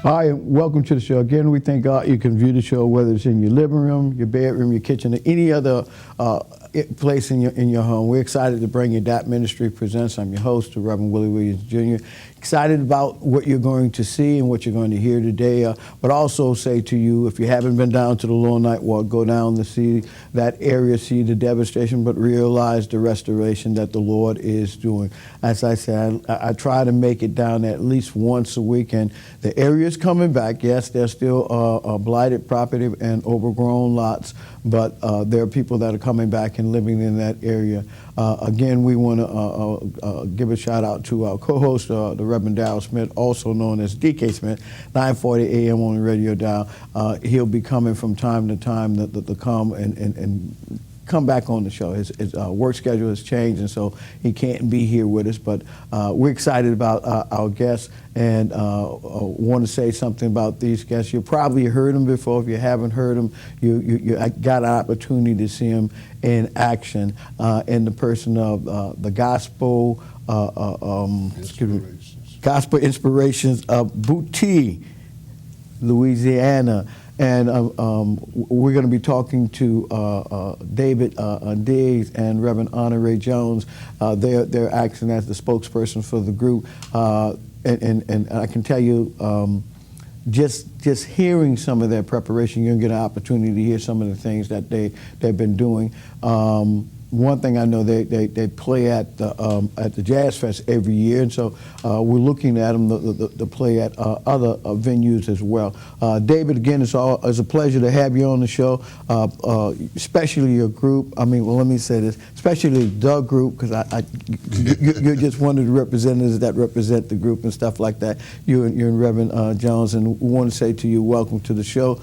Hi, and welcome to the show. Again, we thank God you can view the show, whether it's in your living room, your bedroom, your kitchen, or any other place in your home. We're excited to bring you DAP Ministry Presents. I'm your host, the Reverend Willie Williams Jr. Excited about what you're going to see and what you're going to hear today, but also say to you, if you haven't been down to the Lower Ninth Ward, go down to see that area, see the devastation, but realize the restoration that the Lord is doing. As I said, I try to make it down at least once a week, and the area is coming back. Yes, there's still blighted property and overgrown lots, but there are people that are coming back and living in that area. Again, we want to give a shout out to our co-host, the Reverend Darrell Smith, also known as DK Smith, 940 AM on the radio dial. He'll be coming from time to time to come and come back on the show. His work schedule has changed, and so he can't be here with us, but we're excited about our guests and want to say something about these guests. You probably heard them before. If you haven't heard them, you got an opportunity to see them in action in the person of the gospel Gospel Inspirations of Boutte, Louisiana. And we're going to be talking to David Diggs and Reverend Honore Jones. They're acting as the spokesperson for the group. And I can tell you, just hearing some of their preparation, you're going to get an opportunity to hear some of the things that they've been doing. One thing I know, they play at the Jazz Fest every year, and so we're looking at them to play at other venues as well. David, again, it's a pleasure to have you on the show, especially your group. I mean, well, let me say this, especially the group, because you're just one of the representatives that represent the group and stuff like that. You and Reverend Jones, and we want to say to you, welcome to the show.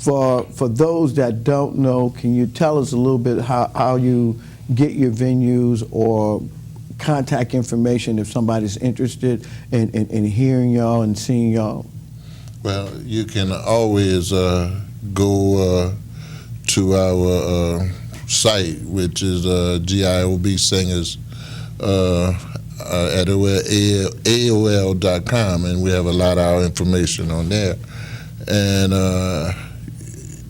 For those that don't know, can you tell us a little bit how you get your venues or contact information if somebody's interested in hearing y'all and seeing y'all? Well, you can always go to our site, which is GIOB Singers at AOL.com, and we have a lot of our information on there. And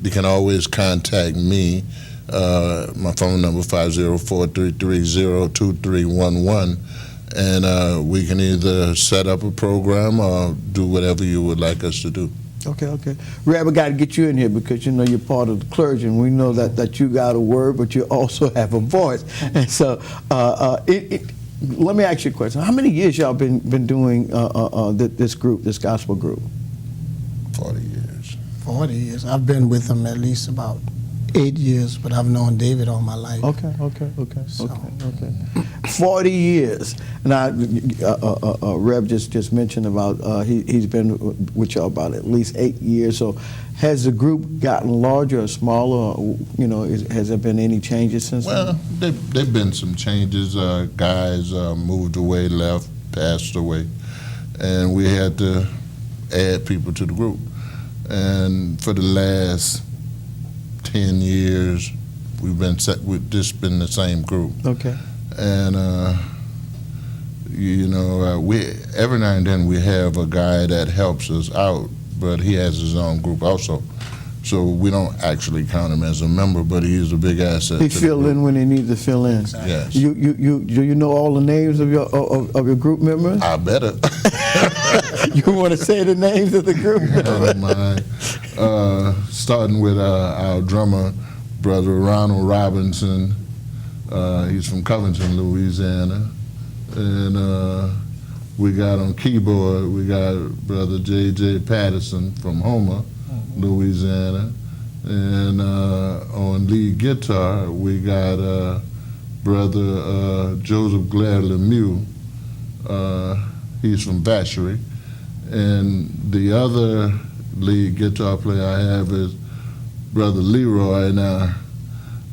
you can always contact me. My phone number 504-330-2311, and we can either set up a program or do whatever you would like us to do. Okay. Rev, I got to get you in here because you know you're part of the clergy, and we know that you got a word, but you also have a voice. And so, let me ask you a question. How many years y'all been doing this group, this gospel group? 40 years. 40 years. I've been with them at least about 8 years, but I've known David all my life. Okay. 40 years. Now, Rev just mentioned about he's been with y'all about at least 8 years. So, has the group gotten larger or smaller? Or, you know, has there been any changes since then? Well, there've been some changes. Guys moved away, left, passed away, and we had to add people to the group. And for the last 10 years, we've just been the same group. Okay. And you know, we every now and then we have a guy that helps us out, but he has his own group also. So we don't actually count him as a member, but he's a big asset. He fill in when he needs to fill in. Yes. Do you know all the names of your group members? I better. You want to say the names of the group? I don't mind. Starting with our drummer, Brother Ronald Robinson. He's from Covington, Louisiana. And we got on keyboard, we got Brother J.J. Patterson from Homer, Louisiana. And on lead guitar, we got Brother Joseph Blair Lemieux. He's from Vacherie. And the other lead guitar player I have is Brother Leroy. Now,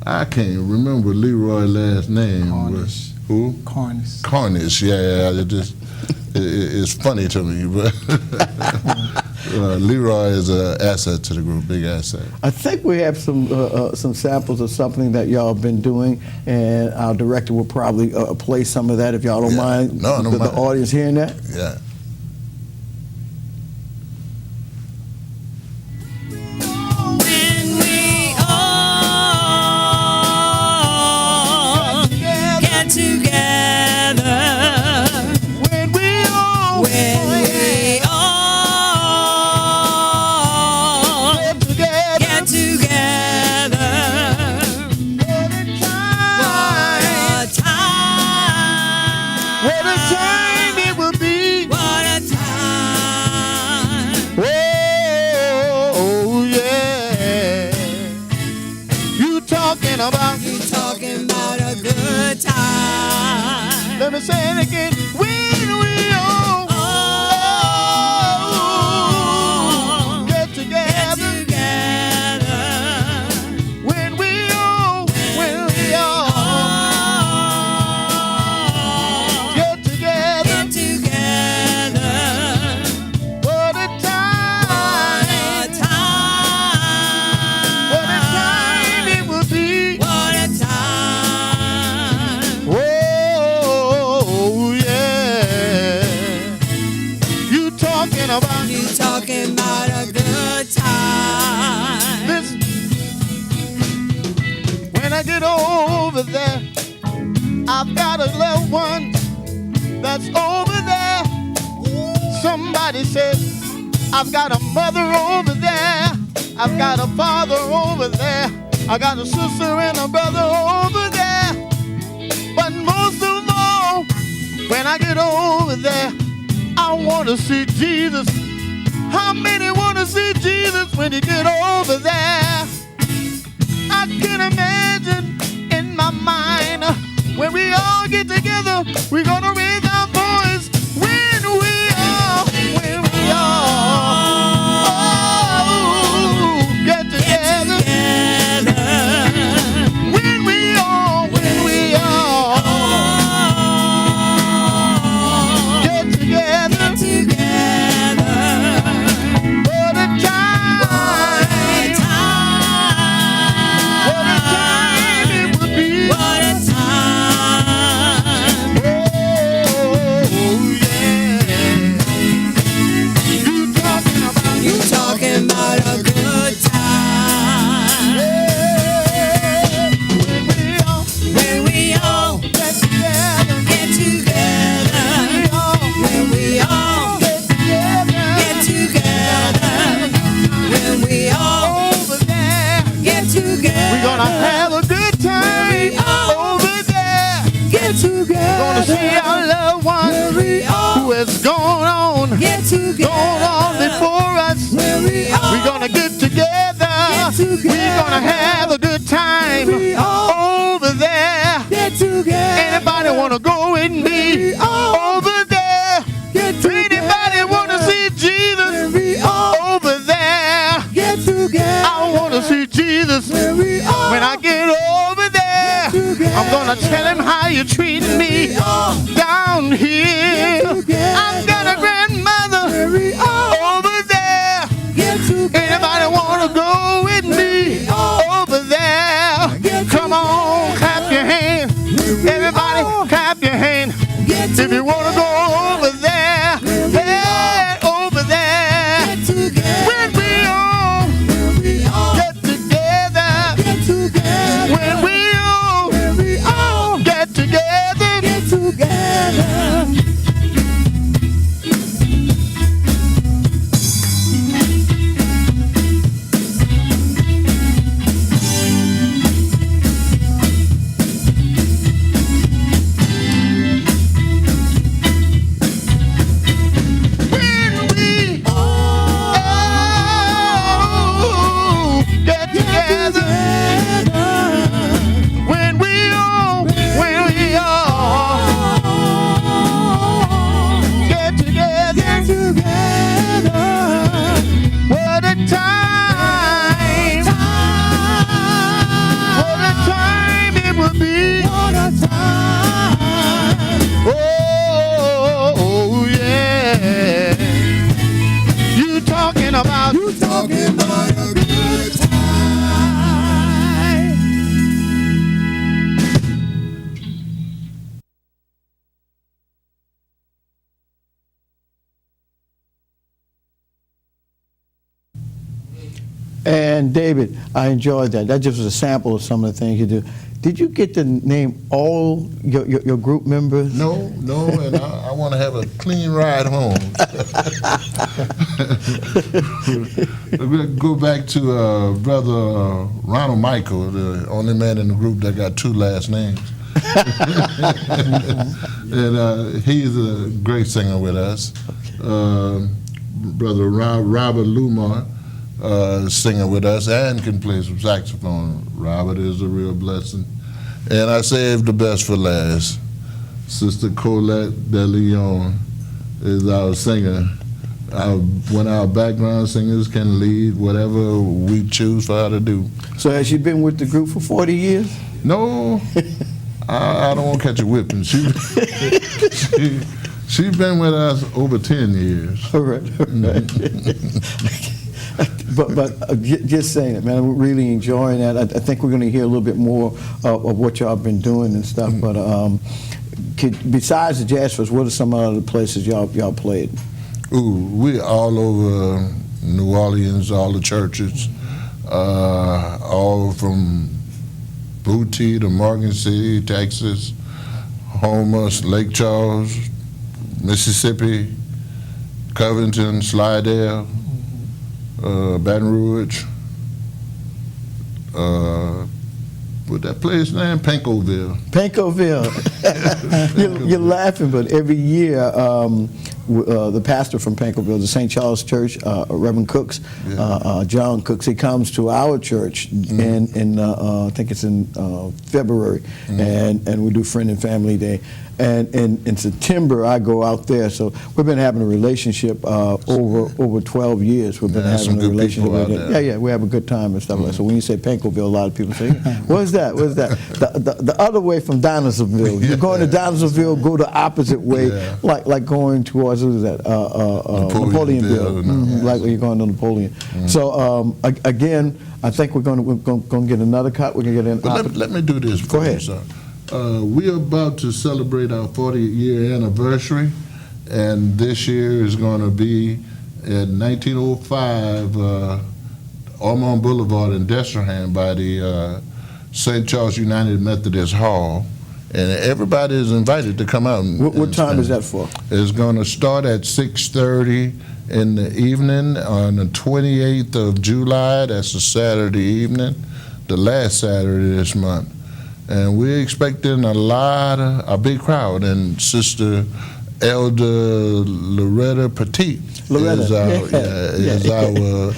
I can't remember Leroy's last name. Cornish. Who? Cornish. Cornish, yeah. It's funny to me, but Leroy is an asset to the group, big asset. I think we have some samples of something that y'all have been doing, and our director will probably play some of that if y'all don't mind. No, I don't mind. The audience hearing that. Yeah. time it will be. What a time. Oh, yeah. You talking about A good time. Let me say it again. When we all get together. When we all get together. What a time. What a time it will be. What a time. Oh, yeah. You talking about A good time. Listen, when I get over there, I've got a loved one that's over there. Somebody said, I've got a mother over there. I've got a father over there. I got a sister and a brother over there. But most of all, when I get over there, I want to see Jesus. How many want to see Jesus when you get over there? I can imagine in my mind when we all get together, we're gonna raise our voice. When we all get together. When we all get together. What a time. What a time it would be. What a time. Oh, yeah. You talking about A good time. When we all get together. get together. When we all Get together. get together. When we all Over there. get together. We're gonna have a good time over there. Get together. Gonna see our loved one who has gone on before us. We're gonna get together. We're gonna have a good time over there. Anybody wanna go with me over there? Anybody wanna see Jesus over there? I wanna see Jesus when I get over there. I'm gonna tell him how you treat me down here. I've got a grandmother over there. Anybody wanna go with me over there? Come on, clap your hand. Everybody clap your hand. If you wanna go over there, hey, over there. When we all get together. When we all get together. And David, I enjoyed that. That just was a sample of some of the things you do. Did you get to name all your group members? No, and I want to have a clean ride home. We'll go back to Brother Ronald Michael, the only man in the group that got two last names. And he's a great singer with us. Brother Robert Lumar, singer with us and can play some saxophone. Robert is a real blessing. And I saved the best for last. Sister Colette De Leon is our singer. When our background singers can lead whatever we choose for her to do. So has she been with the group for 40 years? No, I don't want to catch a whipping. She's been with us over 10 years. All right. But just saying it, man, I'm really enjoying that. I think we're going to hear a little bit more of what y'all been doing and stuff. But besides the Jazz Fest, what are some other places y'all played? Ooh, we're all over New Orleans, all the churches, all from Boutte to Morgan City, Texas, Homer, Lake Charles, Mississippi, Covington, Slidell, Baton Rouge, what that place name? Pankoville. Pankoville. You're laughing, but every year the pastor from Pankoville, the St. Charles Church, Reverend Cooks, John Cooks, he comes to our church in I think it's in February, and we do Friend and Family Day. And in September, I go out there. So we've been having a relationship over 12 years. We've been having a relationship with it. Yeah, we have a good time and stuff like that. So when you say Pankoville, a lot of people say, "What's that? What's that?" The other way from Dinosaurville. You're going to Dinosaurville, go the opposite way, like going towards what is that? Napoleonville. Like you're going to Napoleon. So again, I think we're going to get another cut. We're going to get an. Let me do this. Go ahead. Sir. We're about to celebrate our 40th-year anniversary, and this year is going to be at 1905 Ormond Boulevard in Destrehan by the St. Charles United Methodist Hall, and everybody is invited to come out. What time is that for? It's going to start at 6:30 in the evening on the 28th of July. That's a Saturday evening, the last Saturday this month. And we're expecting a big crowd. And Sister Elder Loretta Petit is our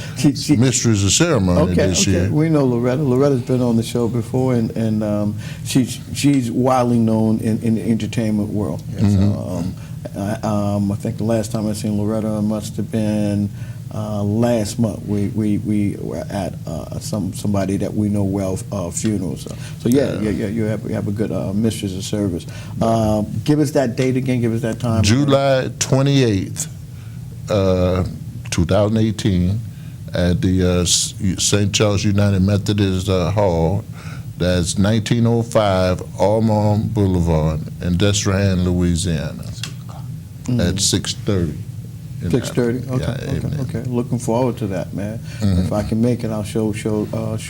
mistress of ceremony this year. We know Loretta. Loretta's been on the show before, and she's widely known in the entertainment world. I think the last time I seen Loretta must have been last month. We were at somebody that we know well funeral. So you have a good mistress of service. Give us that date again. Give us that time. July 28th, 2018, at the St. Charles United Methodist Hall. That's 1905 Ormond Boulevard in Destrehan, Louisiana. At 6:30. 6:30. Okay. Looking forward to that, man. If I can make it, I'll show.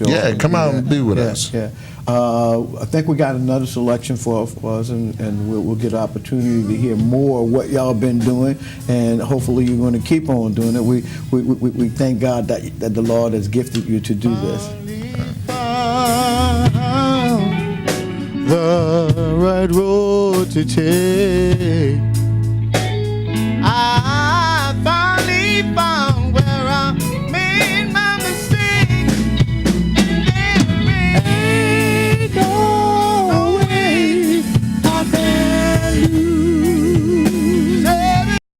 Yeah, come out and be with us. Yeah. I think we got another selection for us, and we'll get an opportunity to hear more of what y'all been doing, and hopefully you're going to keep on doing it. We thank God that the Lord has gifted you to do this. The right road to take.